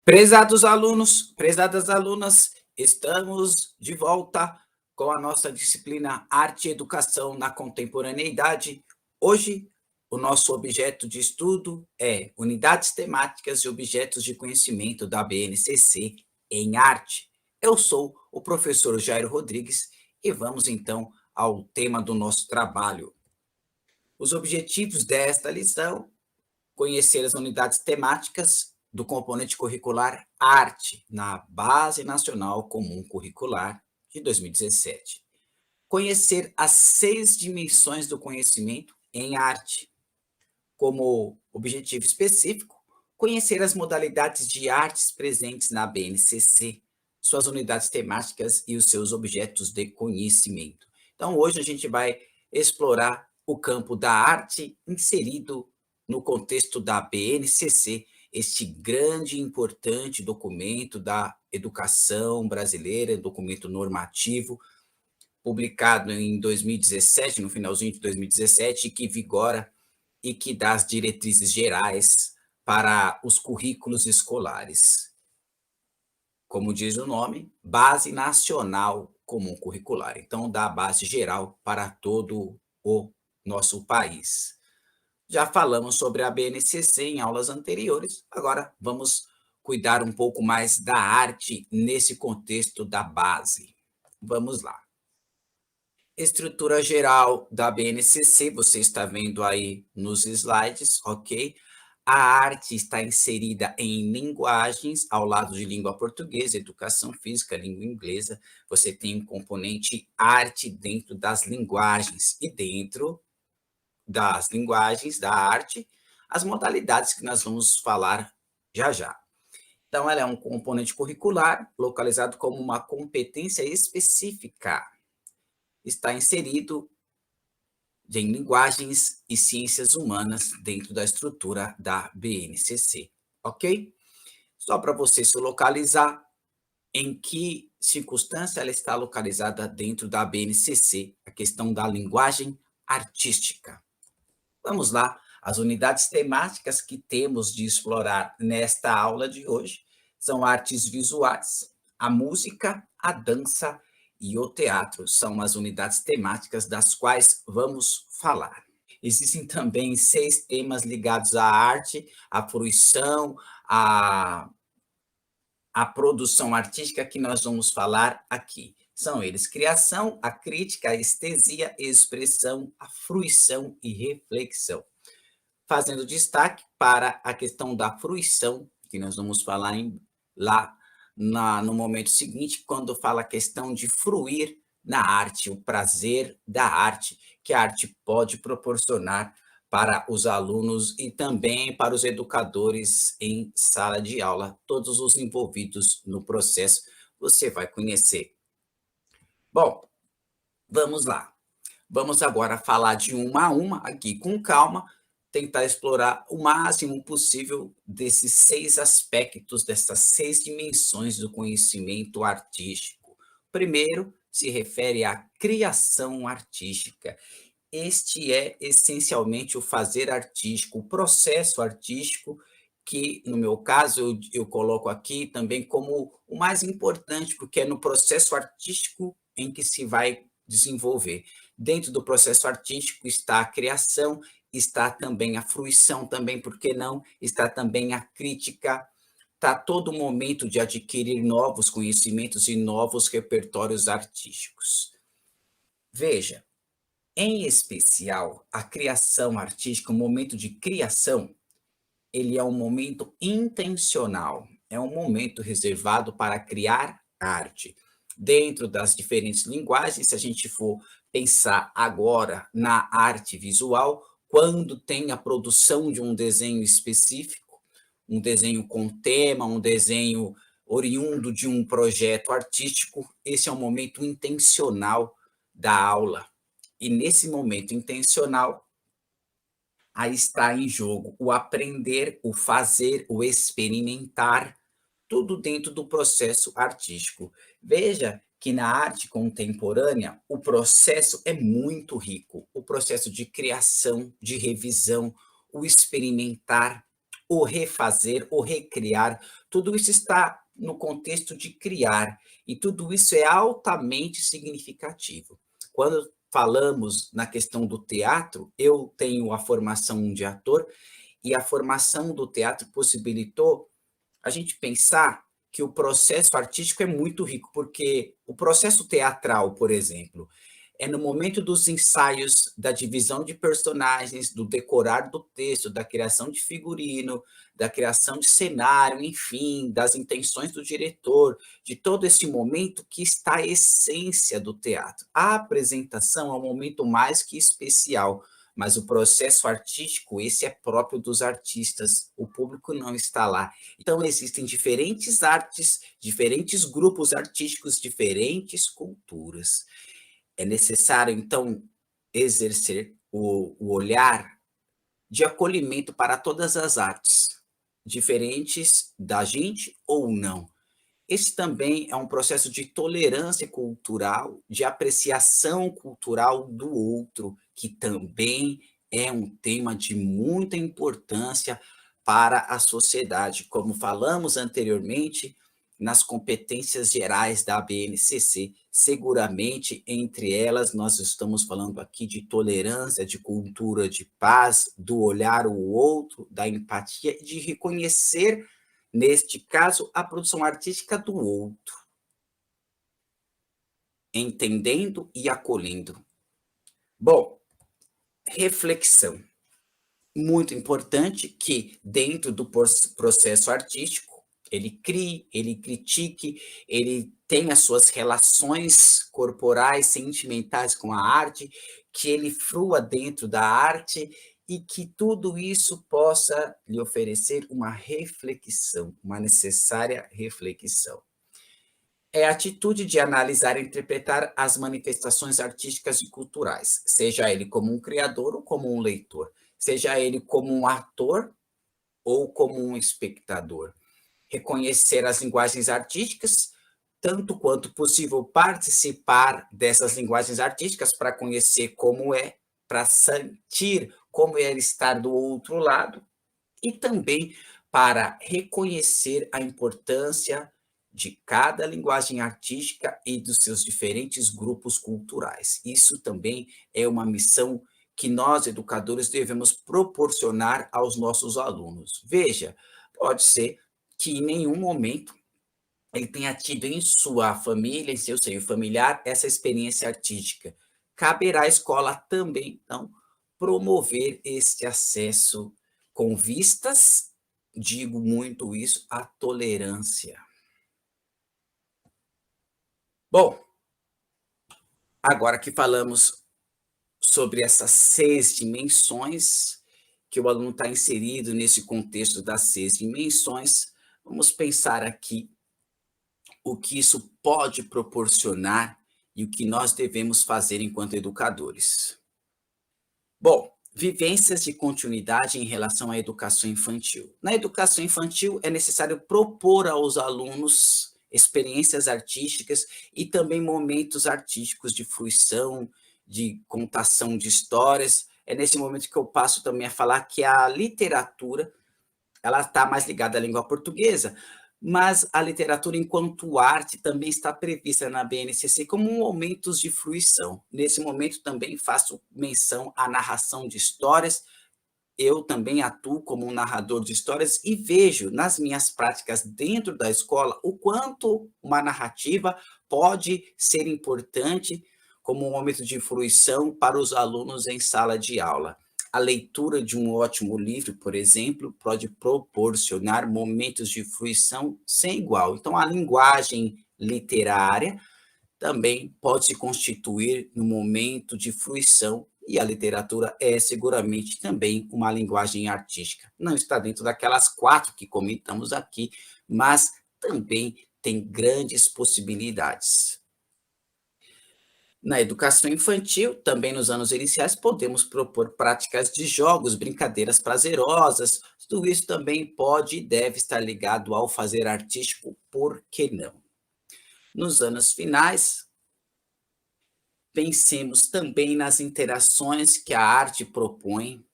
Prezados alunos, prezadas alunas, estamos de volta com a nossa disciplina Arte e Educação na Contemporaneidade. Hoje, o nosso objeto de estudo é Unidades Temáticas e Objetos de Conhecimento da BNCC em Arte. Eu sou o professor Jairo Rodrigues e vamos então ao tema do nosso trabalho. Os objetivos desta lição: conhecer as unidades temáticas do componente curricular Arte na Base Nacional Comum Curricular de 2017. Conhecer as 6 dimensões do conhecimento em arte. Como objetivo específico, conhecer as modalidades de artes presentes na BNCC, suas unidades temáticas e os seus objetos de conhecimento. Então, hoje a gente vai explorar o campo da arte inserido no contexto da BNCC, este grande e importante documento da educação brasileira, documento normativo, publicado em 2017, no finalzinho de 2017, que vigora e que dá as diretrizes gerais para os currículos escolares. Como diz o nome, Base Nacional Comum Curricular. Então, dá a base geral para todo o nosso país. Já falamos sobre a BNCC em aulas anteriores, agora vamos cuidar um pouco mais da arte nesse contexto da base. Vamos lá. Estrutura geral da BNCC, você está vendo aí nos slides, ok? A arte está inserida em linguagens, ao lado de língua portuguesa, educação física, língua inglesa. Você tem um componente arte dentro das linguagens, e dentro das linguagens, da arte, as modalidades que nós vamos falar já já. Então, ela é um componente curricular, localizado como uma competência específica. Está inserido em linguagens e ciências humanas dentro da estrutura da BNCC, ok? Só para você se localizar, em que circunstância ela está localizada dentro da BNCC, a questão da linguagem artística. Vamos lá, as unidades temáticas que temos de explorar nesta aula de hoje são artes visuais, a música, a dança e o teatro. São as unidades temáticas das quais vamos falar. Existem também 6 temas ligados à arte, à fruição, à produção artística que nós vamos falar aqui. São eles: criação, a crítica, a estesia, expressão, a fruição e reflexão. Fazendo destaque para a questão da fruição, que nós vamos falar no momento seguinte, quando fala a questão de fruir na arte, o prazer da arte, que a arte pode proporcionar para os alunos e também para os educadores em sala de aula, todos os envolvidos no processo, você vai conhecer. Bom, vamos lá. Vamos agora falar de uma a uma, aqui com calma, tentar explorar o máximo possível desses 6 aspectos, dessas 6 dimensões do conhecimento artístico. Primeiro, se refere à criação artística. Este é essencialmente o fazer artístico, o processo artístico, que, no meu caso, eu coloco aqui também como o mais importante, porque é no processo artístico em que se vai desenvolver. Dentro do processo artístico está a criação, está também a fruição, também, por que não? Está também a crítica, está todo momento de adquirir novos conhecimentos e novos repertórios artísticos. Veja, em especial, a criação artística, o momento de criação, ele é um momento intencional, é um momento reservado para criar arte. Dentro das diferentes linguagens, se a gente for pensar agora na arte visual, quando tem a produção de um desenho específico, um desenho com tema, um desenho oriundo de um projeto artístico, esse é um momento intencional da aula. E nesse momento intencional, aí está em jogo o aprender, o fazer, o experimentar, tudo dentro do processo artístico. Veja que na arte contemporânea o processo é muito rico, o processo de criação, de revisão, o experimentar, o refazer, o recriar, tudo isso está no contexto de criar, e tudo isso é altamente significativo. Quando falamos na questão do teatro, eu tenho a formação de ator, e a formação do teatro possibilitou a gente pensar que o processo artístico é muito rico, porque o processo teatral, por exemplo, é no momento dos ensaios, da divisão de personagens, do decorar do texto, da criação de figurino, da criação de cenário, enfim, das intenções do diretor, de todo esse momento que está a essência do teatro. A apresentação é um momento mais que especial, mas o processo artístico, esse é próprio dos artistas, o público não está lá. Então, existem diferentes artes, diferentes grupos artísticos, diferentes culturas. É necessário, então, exercer o olhar de acolhimento para todas as artes, diferentes da gente ou não. Esse também é um processo de tolerância cultural, de apreciação cultural do outro, que também é um tema de muita importância para a sociedade. Como falamos anteriormente, nas competências gerais da BNCC, seguramente entre elas nós estamos falando aqui de tolerância, de cultura de paz, do olhar o outro, da empatia e de reconhecer, neste caso, a produção artística do outro, entendendo e acolhendo. Bom, reflexão. Muito importante que, dentro do processo artístico, ele crie, ele critique, ele tenha suas relações corporais, sentimentais com a arte, que ele frua dentro da arte e que tudo isso possa lhe oferecer uma reflexão, uma necessária reflexão. É a atitude de analisar e interpretar as manifestações artísticas e culturais, seja ele como um criador ou como um leitor, seja ele como um ator ou como um espectador. Reconhecer as linguagens artísticas, tanto quanto possível participar dessas linguagens artísticas para conhecer como é, para sentir como é estar do outro lado, e também para reconhecer a importância de cada linguagem artística e dos seus diferentes grupos culturais. Isso também é uma missão que nós, educadores, devemos proporcionar aos nossos alunos. Veja, pode ser que em nenhum momento ele tenha tido em sua família, em seu seio familiar, essa experiência artística. Caberá à escola também, então, promover este acesso com vistas, digo muito isso, à tolerância. Bom, agora que falamos sobre essas 6 dimensões, que o aluno está inserido nesse contexto das 6 dimensões, vamos pensar aqui o que isso pode proporcionar e o que nós devemos fazer enquanto educadores. Bom, vivências de continuidade em relação à educação infantil. Na educação infantil, é necessário propor aos alunos experiências artísticas e também momentos artísticos de fruição, de contação de histórias. É nesse momento que eu passo também a falar que a literatura ela está mais ligada à língua portuguesa, mas a literatura enquanto arte também está prevista na BNCC como momentos de fruição. Nesse momento também faço menção à narração de histórias, eu também atuo como um narrador de histórias e vejo nas minhas práticas dentro da escola o quanto uma narrativa pode ser importante como um momento de fruição para os alunos em sala de aula. A leitura de um ótimo livro, por exemplo, pode proporcionar momentos de fruição sem igual. Então, a linguagem literária também pode se constituir no momento de fruição, e a literatura é seguramente também uma linguagem artística. Não está dentro daquelas 4 que comentamos aqui, mas também tem grandes possibilidades. Na educação infantil, também nos anos iniciais, podemos propor práticas de jogos, brincadeiras prazerosas, tudo isso também pode e deve estar ligado ao fazer artístico, por que não? Nos anos finais, pensemos também nas interações que a arte propõe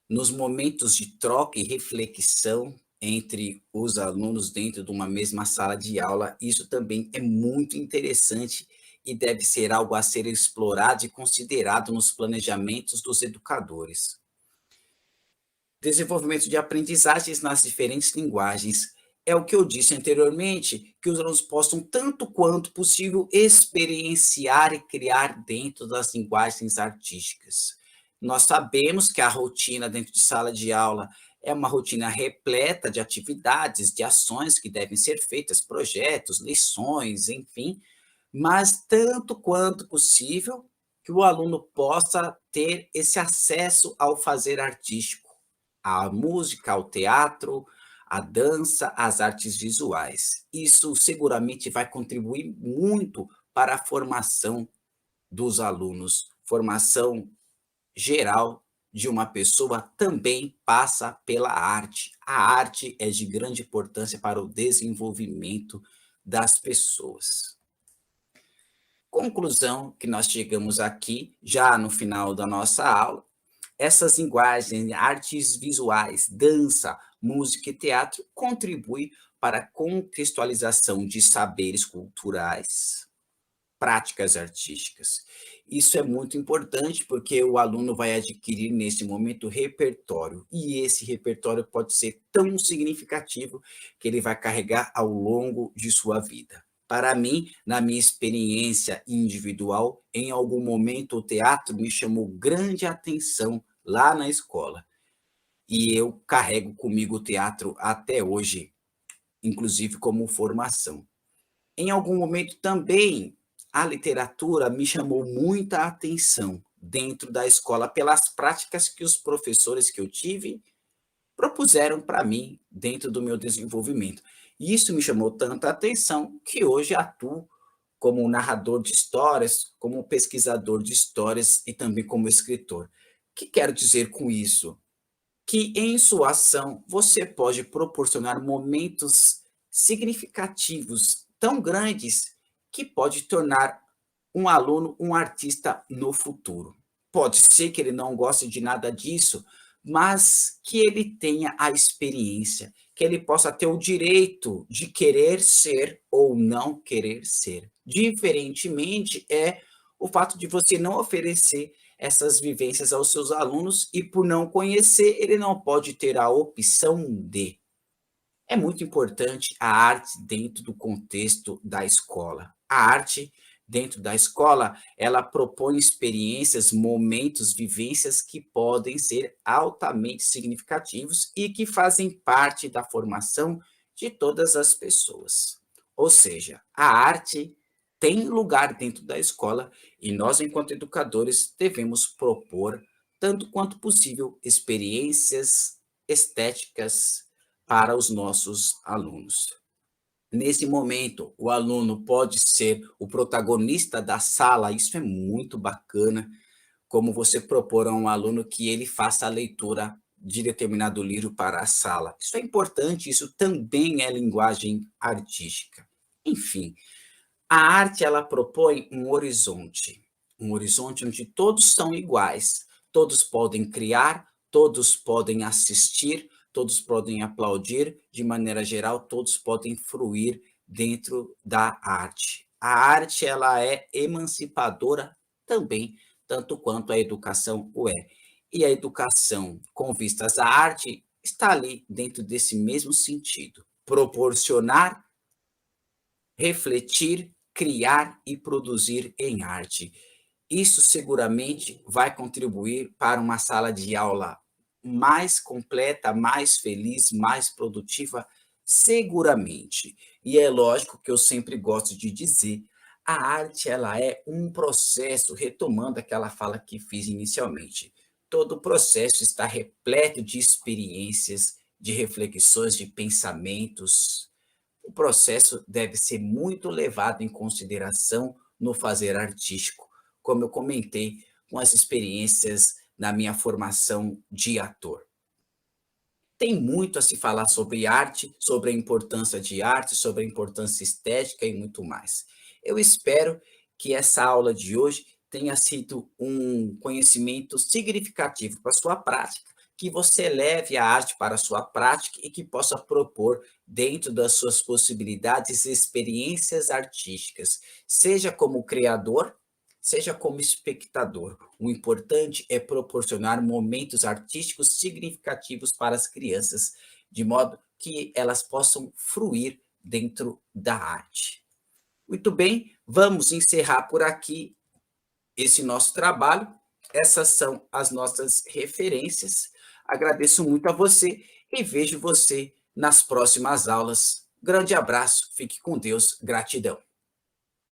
Nos momentos de troca e reflexão entre os alunos dentro de uma mesma sala de aula, isso também é muito interessante e deve ser algo a ser explorado e considerado nos planejamentos dos educadores. Desenvolvimento de aprendizagens nas diferentes linguagens. É o que eu disse anteriormente, que os alunos possam, tanto quanto possível, experienciar e criar dentro das linguagens artísticas. Nós sabemos que a rotina dentro de sala de aula é uma rotina repleta de atividades, de ações que devem ser feitas, projetos, lições, enfim, mas tanto quanto possível que o aluno possa ter esse acesso ao fazer artístico, à música, ao teatro, à dança, às artes visuais. Isso seguramente vai contribuir muito para a formação dos alunos. Formação geral de uma pessoa também passa pela arte. A arte é de grande importância para o desenvolvimento das pessoas. Conclusão que nós chegamos aqui, já no final da nossa aula, essas linguagens, artes visuais, dança, música e teatro contribuem para a contextualização de saberes culturais, práticas artísticas. Isso é muito importante porque o aluno vai adquirir nesse momento repertório, e esse repertório pode ser tão significativo que ele vai carregar ao longo de sua vida. Para mim, na minha experiência individual, em algum momento o teatro me chamou grande atenção lá na escola. E eu carrego comigo o teatro até hoje, inclusive como formação. Em algum momento também a literatura me chamou muita atenção dentro da escola pelas práticas que os professores que eu tive propuseram para mim dentro do meu desenvolvimento. E isso me chamou tanta atenção que hoje atuo como narrador de histórias, como pesquisador de histórias e também como escritor. O que quero dizer com isso? Que em sua ação você pode proporcionar momentos significativos tão grandes que pode tornar um aluno um artista no futuro. Pode ser que ele não goste de nada disso, mas que ele tenha a experiência, que ele possa ter o direito de querer ser ou não querer ser. Diferentemente é o fato de você não oferecer essas vivências aos seus alunos e, por não conhecer, ele não pode ter a opção de. É muito importante a arte dentro do contexto da escola. A arte dentro da escola, ela propõe experiências, momentos, vivências que podem ser altamente significativos e que fazem parte da formação de todas as pessoas. Ou seja, a arte tem lugar dentro da escola e nós, enquanto educadores, devemos propor, tanto quanto possível, experiências estéticas para os nossos alunos. Nesse momento, o aluno pode ser o protagonista da sala, isso é muito bacana, como você propor a um aluno que ele faça a leitura de determinado livro para a sala. Isso é importante, isso também é linguagem artística. Enfim, a arte ela propõe um horizonte onde todos são iguais, todos podem criar, todos podem assistir, todos podem aplaudir, de maneira geral, todos podem fruir dentro da arte. A arte ela é emancipadora também, tanto quanto a educação o é. E a educação com vistas à arte está ali dentro desse mesmo sentido, proporcionar, refletir, criar e produzir em arte. Isso seguramente vai contribuir para uma sala de aula mais completa, mais feliz, mais produtiva, seguramente. E é lógico que eu sempre gosto de dizer, a arte ela é um processo, retomando aquela fala que fiz inicialmente. Todo o processo está repleto de experiências, de reflexões, de pensamentos. O processo deve ser muito levado em consideração no fazer artístico, como eu comentei com as experiências na minha formação de ator. Tem muito a se falar sobre arte, sobre a importância de arte, sobre a importância estética e muito mais. Eu espero que essa aula de hoje tenha sido um conhecimento significativo para a sua prática, que você leve a arte para a sua prática e que possa propor, dentro das suas possibilidades, experiências artísticas, seja como criador, seja como espectador. O importante é proporcionar momentos artísticos significativos para as crianças, de modo que elas possam fruir dentro da arte. Muito bem, vamos encerrar por aqui esse nosso trabalho. Essas são as nossas referências. Agradeço muito a você e vejo você nas próximas aulas. Grande abraço, fique com Deus, gratidão.